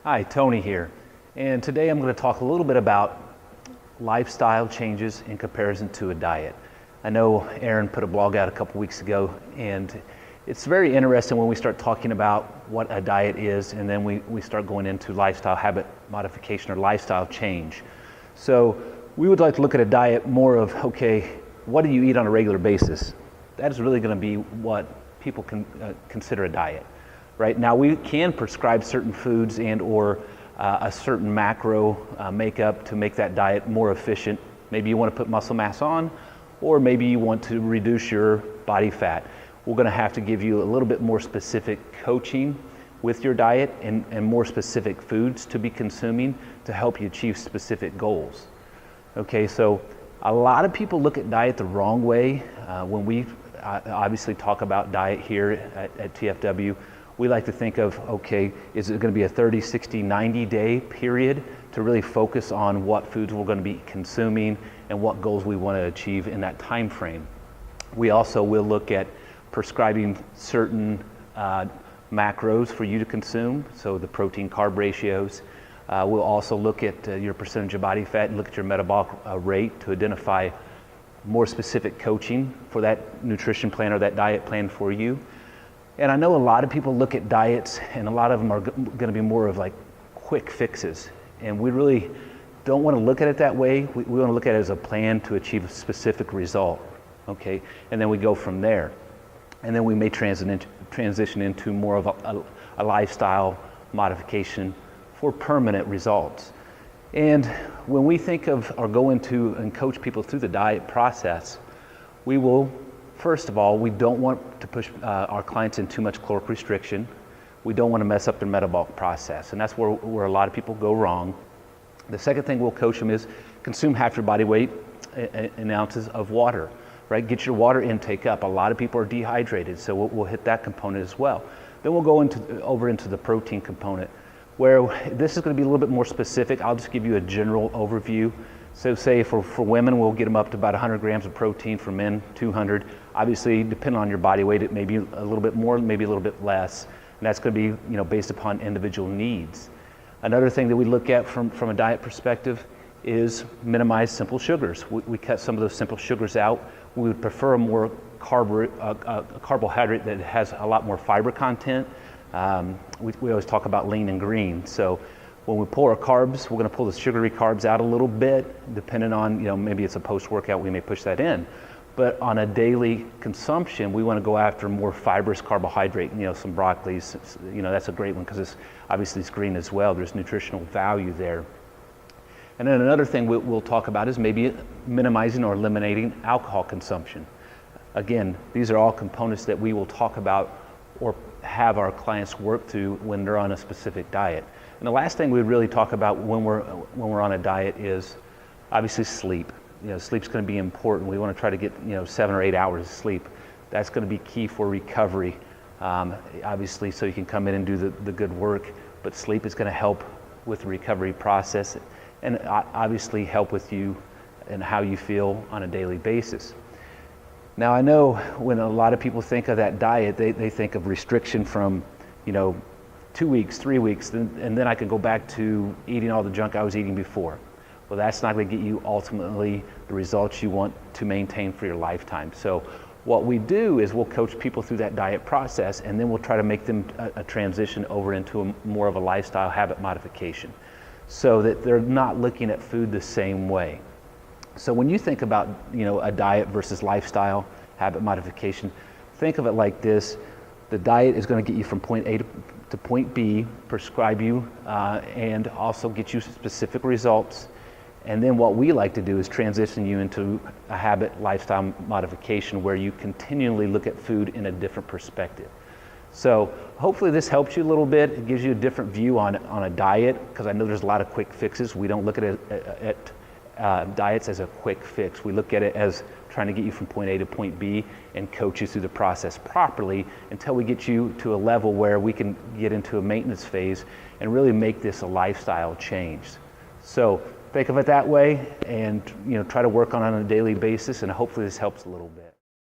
Hi, Tony here, and today I'm going to talk a little bit about lifestyle changes in comparison to a diet. I know Aaron put a blog out a couple weeks ago, and it's very interesting when we start talking about what a diet is, and then we start going into lifestyle habit modification or lifestyle change. So we would like to look at a diet more of, okay, what do you eat on a regular basis? That is really going to be what people can consider a diet. Right now, we can prescribe certain foods and or a certain macro makeup to make that diet more efficient. Maybe you want to put muscle mass on, or maybe you want to reduce your body fat. We're going to have to give you a little bit more specific coaching with your diet and more specific foods to be consuming to help you achieve specific goals. Okay, so a lot of people look at diet the wrong way. When we obviously talk about diet here at TFW, we like to think of, okay, is it going to be a 30, 60, 90 day period to really focus on what foods we're going to be consuming and what goals we want to achieve in that time frame. We also will look at prescribing certain macros for you to consume, so the protein carb ratios. We'll also look at your percentage of body fat and look at your metabolic rate to identify more specific coaching for that nutrition plan or that diet plan for you. And I know a lot of people look at diets, and a lot of them are going to be more of like quick fixes. And we really don't want to look at it that way. We want to look at it as a plan to achieve a specific result, okay? And then we go from there. And then we may transition into more of a lifestyle modification for permanent results. And when we think of or go into and coach people through the diet process, we will, first of all, we don't want to push our clients in too much caloric restriction. We don't want to mess up their metabolic process, and that's where a lot of people go wrong. The second thing we'll coach them is consume half your body weight in ounces of water, right? Get your water intake up. A lot of people are dehydrated, so we'll hit that component as well. Then we'll go over into the protein component, where this is going to be a little bit more specific. I'll just give you a general overview. So say for women, we'll get them up to about 100 grams of protein, for men 200. Obviously, depending on your body weight, it may be a little bit more, maybe a little bit less. And that's going to be based upon individual needs. Another thing that we look at from a diet perspective is minimize simple sugars. We cut some of those simple sugars out. We would prefer a more carbohydrate that has a lot more fiber content. We always talk about lean and green. So when we pull our carbs, we're going to pull the sugary carbs out a little bit, depending on, maybe it's a post-workout, we may push that in. But on a daily consumption, we want to go after more fibrous carbohydrate, some broccoli, that's a great one because it's green as well. There's nutritional value there. And then another thing we'll talk about is maybe minimizing or eliminating alcohol consumption. Again, these are all components that we will talk about or have our clients work through when they're on a specific diet. And the last thing we really talk about when we're on a diet is obviously sleep. Sleep's going to be important. We want to try to get 7 or 8 hours of sleep. That's going to be key for recovery, obviously, so you can come in and do the good work. But sleep is going to help with the recovery process and obviously help with you and how you feel on a daily basis. Now, I know when a lot of people think of that diet, they think of restriction from 2 weeks, 3 weeks, and then I can go back to eating all the junk I was eating before. Well, that's not going to get you ultimately the results you want to maintain for your lifetime. So what we do is we'll coach people through that diet process, and then we'll try to make them a transition over into more of a lifestyle habit modification so that they're not looking at food the same way. So when you think about a diet versus lifestyle habit modification, think of it like this. The diet is going to get you from point A to point B, prescribe you, and also get you specific results. And then what we like to do is transition you into a habit lifestyle modification where you continually look at food in a different perspective. So hopefully this helps you a little bit. It gives you a different view on a diet, because I know there's a lot of quick fixes. We don't look at diets as a quick fix. We look at it as trying to get you from point A to point B and coach you through the process properly until we get you to a level where we can get into a maintenance phase and really make this a lifestyle change. So think of it that way and try to work on it on a daily basis, and hopefully this helps a little bit.